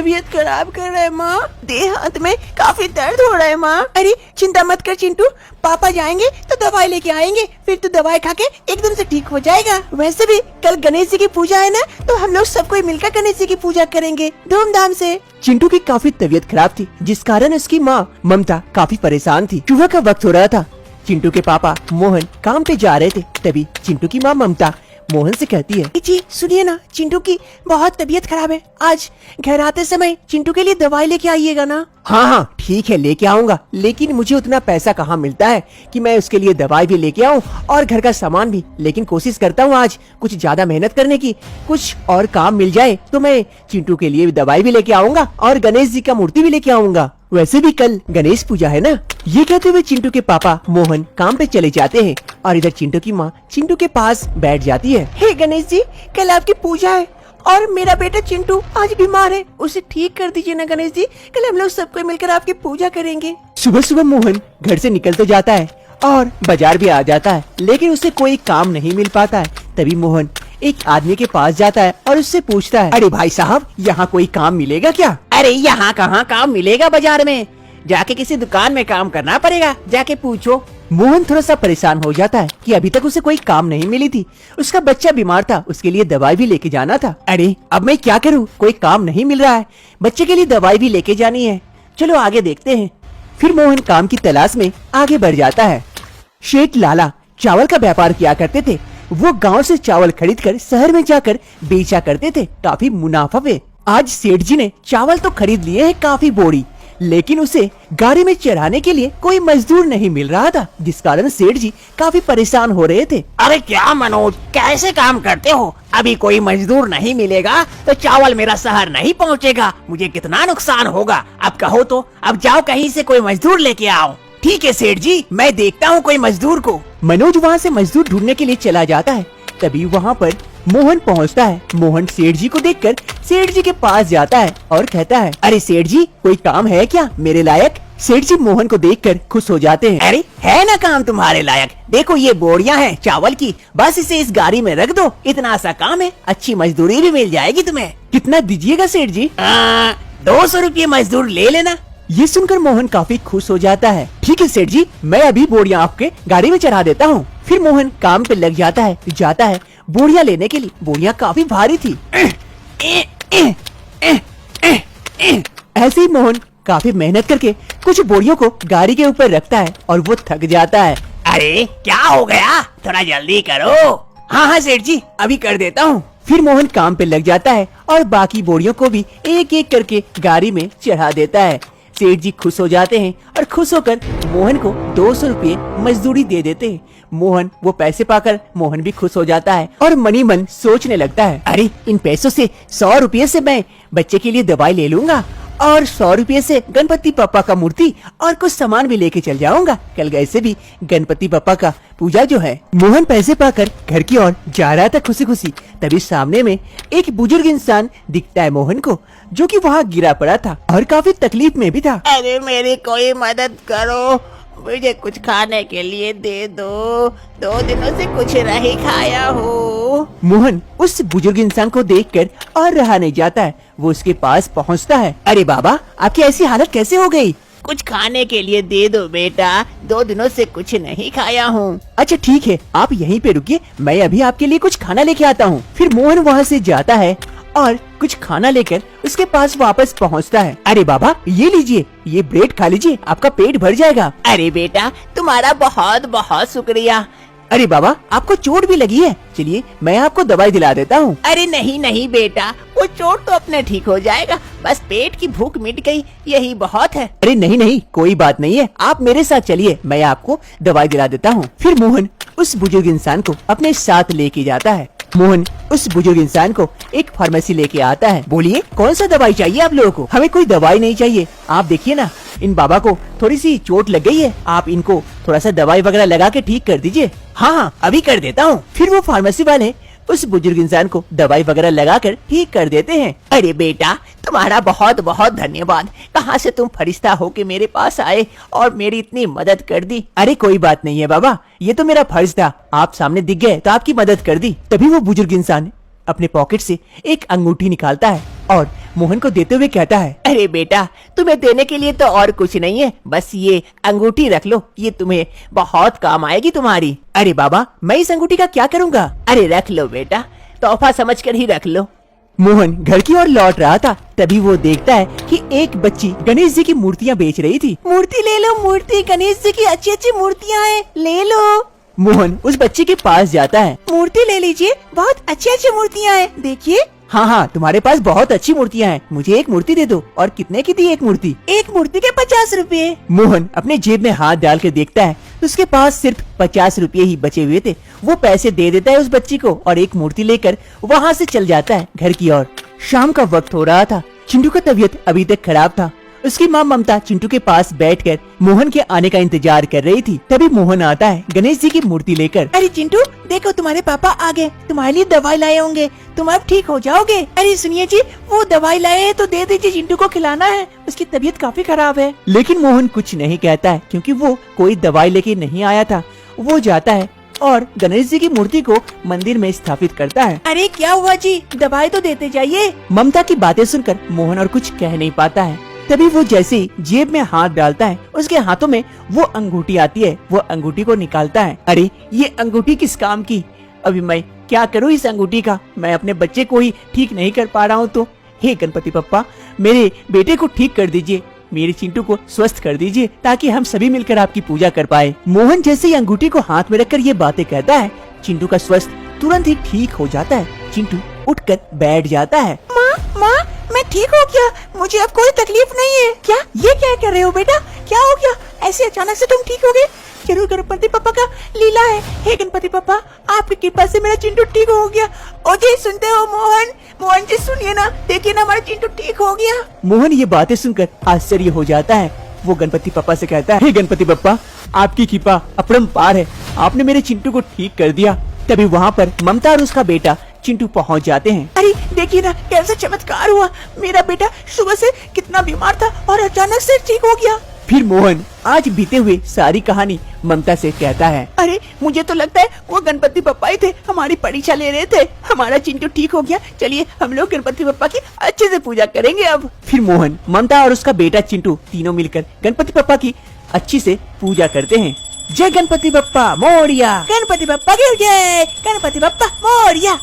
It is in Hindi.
तबीयत खराब कर रहा है माँ। देह हाथ में काफी दर्द हो रहा है माँ। अरे चिंता मत कर चिंटू, पापा जाएंगे तो दवाई लेके आएंगे, फिर तू दवाई खा के एकदम से ठीक हो जाएगा। वैसे भी कल गणेश जी की पूजा है ना, तो हम लोग सब कोई मिलकर गणेश जी की पूजा करेंगे धूमधाम से। चिंटू की काफी तबीयत खराब थी, जिस कारण उसकी माँ ममता काफी परेशान थी। सुबह का वक्त हो रहा था। चिंटू के पापा मोहन काम पे जा रहे थे। तभी चिंटू की माँ ममता मोहन से कहती है, जी सुनिए ना, चिंटू की बहुत तबीयत खराब है। आज घर आते समय चिंटू के लिए दवाई लेके आइएगा ना। हाँ हाँ ठीक है, लेके आऊंगा, लेकिन मुझे उतना पैसा कहाँ मिलता है कि मैं उसके लिए दवाई भी लेके आऊँ और घर का सामान भी। लेकिन कोशिश करता हूँ आज कुछ ज्यादा मेहनत करने की, कुछ और काम मिल जाए तो मैं चिंटू के लिए दवाई भी लेके आऊंगा और गणेश जी का मूर्ति भी लेके आऊंगा। वैसे भी कल गणेश पूजा है ना। ये कहते हुए चिंटू के पापा मोहन काम पे चले जाते हैं और इधर चिंटू की माँ चिंटू के पास बैठ जाती है। हे गणेश जी, कल आपकी पूजा है और मेरा बेटा चिंटू आज बीमार है, उसे ठीक कर दीजिए ना गणेश जी। कल हम लोग सबको मिलकर आपकी पूजा करेंगे। सुबह सुबह मोहन घर से निकल तो जाता है और बाजार भी आ जाता है, लेकिन उसे कोई काम नहीं मिल पाता है। तभी मोहन एक आदमी के पास जाता है और उससे पूछता है, अरे भाई साहब, यहाँ कोई काम मिलेगा क्या? अरे यहाँ कहाँ काम मिलेगा, बाजार में जाके किसी दुकान में काम करना पड़ेगा, जाके पूछो। मोहन थोड़ा सा परेशान हो जाता है कि अभी तक उसे कोई काम नहीं मिली थी। उसका बच्चा बीमार था, उसके लिए दवाई भी लेके जाना था। अरे अब मैं क्या करूँ, कोई काम नहीं मिल रहा है, बच्चे के लिए दवाई भी लेके जानी है, चलो आगे देखते हैं। फिर मोहन काम की तलाश में आगे बढ़ जाता है। शेठ लाला चावल का व्यापार किया करते थे। वो गांव से चावल खरीदकर शहर में जाकर बेचा करते थे काफी मुनाफा में। आज सेठ जी ने चावल तो खरीद लिए हैं काफी बोरी, लेकिन उसे गाड़ी में चढ़ाने के लिए कोई मजदूर नहीं मिल रहा था, जिस कारण सेठ जी काफी परेशान हो रहे थे। अरे क्या मनोज, कैसे काम करते हो? अभी कोई मजदूर नहीं मिलेगा तो चावल मेरा शहर नहीं पहुंचेगा, मुझे कितना नुकसान होगा। अब कहो तो अब जाओ कहीं से कोई मजदूर लेके आओ। ठीक है सेठ जी, मैं देखता हूँ कोई मजदूर को। मनोज वहाँ से मजदूर ढूंढने के लिए चला जाता है। तभी वहाँ पर मोहन पहुँचता है। मोहन सेठ जी को देखकर सेठ जी के पास जाता है और कहता है, अरे सेठ जी, कोई काम है क्या मेरे लायक? सेठ जी मोहन को देखकर खुश हो जाते हैं। अरे है ना काम तुम्हारे लायक, देखो ये बोरियां हैं चावल की, बस इसे इस गाड़ी में रख दो, इतना सा काम है, अच्छी मजदूरी भी मिल जाएगी तुम्हें। कितना दीजिएगा सेठ जी? 200 रुपये मजदूर ले लेना। ये सुनकर मोहन काफी खुश हो जाता है। ठीक है सेठ जी, मैं अभी बोरियां आपके गाड़ी में चढ़ा देता हूँ। फिर मोहन काम पे लग जाता है बोरियां लेने के लिए। बोरियां काफी भारी थी। ऐसे ही मोहन काफी मेहनत करके कुछ बोरियों को गाड़ी के ऊपर रखता है और वो थक जाता है। अरे क्या हो गया, थोड़ा जल्दी करो। हाँ हाँ सेठ जी, अभी कर देता हूँ। फिर मोहन काम पे लग जाता है और बाकी बोरियों को भी एक एक करके गाड़ी में चढ़ा देता है। सेठ जी खुश हो जाते हैं और खुश होकर मोहन को 200 रुपये मजदूरी दे देते हैं। मोहन वो पैसे पाकर मोहन भी खुश हो जाता है और मनी मन सोचने लगता है, अरे इन पैसों से 100 रुपये से मैं बच्चे के लिए दवाई ले लूंगा और 100 रुपये से गणपति पापा का मूर्ति और कुछ सामान भी लेके चल जाऊंगा। कल गए से भी गणपति पापा का पूजा जो है। मोहन पैसे पाकर घर की ओर जा रहा था खुशी खुशी। तभी सामने में एक बुजुर्ग इंसान दिखता है मोहन को, जो कि वहाँ गिरा पड़ा था और काफी तकलीफ में भी था। अरे मेरी कोई मदद करो, मुझे कुछ खाने के लिए दे दो, 2 दिनों से कुछ नहीं खाया हो। मोहन उस बुजुर्ग इंसान को देखकर और रहा नहीं जाता है। वो उसके पास पहुंचता है। अरे बाबा, आपकी ऐसी हालत कैसे हो गई? कुछ खाने के लिए दे दो बेटा, 2 दिनों से कुछ नहीं खाया हूँ। अच्छा ठीक है, आप यहीं पे रुकिए, मैं अभी आपके लिए कुछ खाना लेके आता हूँ। फिर मोहन वहाँ से जाता है और कुछ खाना लेकर उसके पास वापस पहुँचता है। अरे बाबा, ये लीजिए, ये ब्रेड खा लीजिए, आपका पेट भर जाएगा। अरे बेटा, तुम्हारा बहुत बहुत शुक्रिया। अरे बाबा, आपको चोट भी लगी है, चलिए मैं आपको दवाई दिला देता हूँ। अरे नहीं नहीं बेटा, वो चोट तो अपने ठीक हो जाएगा, बस पेट की भूख मिट गई, यही बहुत है। अरे नहीं नहीं, कोई बात नहीं है, आप मेरे साथ चलिए, मैं आपको दवाई दिला देता हूँ। फिर मोहन उस बुजुर्ग इंसान को अपने साथ लेके जाता है। मोहन उस बुजुर्ग इंसान को एक फार्मेसी लेके आता है। बोलिए, कौन सा दवाई चाहिए आप लोगों को? हमें कोई दवाई नहीं चाहिए, आप देखिए ना, इन बाबा को थोड़ी सी चोट लग गई है, आप इनको थोड़ा सा दवाई वगैरह लगा के ठीक कर दीजिए। हाँ हाँ, अभी कर देता हूँ। फिर वो फार्मेसी वाले उस बुजुर्ग इंसान को दवाई वगैरह लगाकर ठीक कर देते हैं। अरे बेटा, तुम्हारा बहुत बहुत धन्यवाद, कहाँ से तुम फरिश्ता हो के मेरे पास आए और मेरी इतनी मदद कर दी। अरे कोई बात नहीं है बाबा, ये तो मेरा फर्ज था, आप सामने दिख गए तो आपकी मदद कर दी। तभी वो बुजुर्ग इंसान अपने पॉकेट से एक अंगूठी निकालता है और मोहन को देते हुए कहता है, अरे बेटा, तुम्हें देने के लिए तो और कुछ नहीं है, बस ये अंगूठी रख लो, ये तुम्हें बहुत काम आएगी तुम्हारी। अरे बाबा, मैं इस अंगूठी का क्या करूँगा? अरे रख लो बेटा, तोहफा समझकर ही रख लो। मोहन घर की ओर लौट रहा था, तभी वो देखता है कि एक बच्ची गणेश जी की मूर्तियाँ बेच रही थी। मूर्ति ले लो, मूर्ति, गणेश जी की अच्छी अच्छी मूर्तियाँ हैं, ले लो। मोहन उस बच्ची के पास जाता है। मूर्ति ले लीजिए, बहुत अच्छी अच्छी मूर्तियाँ हैं, देखिए। हाँ हाँ, तुम्हारे पास बहुत अच्छी मूर्तियाँ हैं, मुझे एक मूर्ति दे दो। और कितने की थी एक मूर्ति? एक मूर्ति के 50 रुपए। मोहन अपने जेब में हाथ डाल के देखता है, उसके पास सिर्फ 50 रुपये ही बचे हुए थे। वो पैसे दे देता है उस बच्ची को और एक मूर्ति लेकर वहाँ से चल जाता है घर की ओर। शाम का वक्त हो रहा था, चिंटू का तबीयत अभी तक खराब था। उसकी माँ ममता चिंटू के पास बैठकर मोहन के आने का इंतजार कर रही थी। तभी मोहन आता है गणेश जी की मूर्ति लेकर। अरे चिंटू, देखो तुम्हारे पापा आ गए, तुम्हारे लिए दवाई लाए होंगे, तुम अब ठीक हो जाओगे। अरे सुनिए जी, वो दवाई लाए हैं तो दे दीजिए, चिंटू को खिलाना है, उसकी तबीयत काफी खराब है। लेकिन मोहन कुछ नहीं कहता है, क्योंकि वो कोई दवाई लेके नहीं आया था। वो जाता है और गणेश जी की मूर्ति को मंदिर में स्थापित करता है। अरे क्या हुआ जी, दवाई तो देते जाइए। ममता की बातें सुनकर मोहन और कुछ कह नहीं पाता है। तभी वो जैसे ही जेब में हाथ डालता है, उसके हाथों में वो अंगूठी आती है। वो अंगूठी को निकालता है। अरे ये अंगूठी किस काम की? अभी मैं क्या करूँ इस अंगूठी का? मैं अपने बच्चे को ही ठीक नहीं कर पा रहा हूँ। तो हे गणपति बप्पा, मेरे बेटे को ठीक कर दीजिए, मेरे चिंटू को स्वस्थ कर दीजिए, ताकि हम सभी मिलकर आपकी पूजा कर पाए। मोहन जैसे ही अंगूठी को हाथ में रखकर ये बातें कहता है, चिंटू का स्वास्थ्य तुरंत ही ठीक हो जाता है। चिंटू उठकर बैठ जाता है। माँ, मैं ठीक हो गया, मुझे अब कोई तकलीफ नहीं है। क्या ये क्या कर रहे हो बेटा? क्या हो गया? ऐसे अचानक से तुम ठीक हो गए? जरूर गणपति पापा का लीला है। हे गणपति पापा, आपकी कृपा से मेरा चिंटू ठीक हो गया। ओ जी, सुनते हो मोहन? मोहन जी सुनिए ना, देखिए ना, हमारा चिंटू ठीक हो गया। मोहन ये बातें सुनकर आश्चर्य हो जाता है। वो गणपति पापा से कहता है, हे गणपति बप्पा, आपकी कृपा अपरंपार है, आपने मेरे चिंटू को ठीक कर दिया। तभी वहाँ पर ममता और उसका बेटा चिंटू पहुँच जाते हैं। अरे देखिए ना, कैसा चमत्कार हुआ, मेरा बेटा सुबह से कितना बीमार था और अचानक से ठीक हो गया। फिर मोहन आज बीते हुए सारी कहानी ममता से कहता है। अरे मुझे तो लगता है वो गणपति बप्पा ही थे, हमारी परीक्षा ले रहे थे। हमारा चिंटू ठीक हो गया, चलिए हम लोग गणपति बप्पा की अच्छे से पूजा करेंगे अब। फिर मोहन, ममता और उसका बेटा चिंटू तीनों मिलकर गणपति बप्पा की अच्छी से पूजा करते हैं। जय गणपति बप्पा मोरिया। गणपति बप्पा की जय, गणपति बप्पा मोरिया।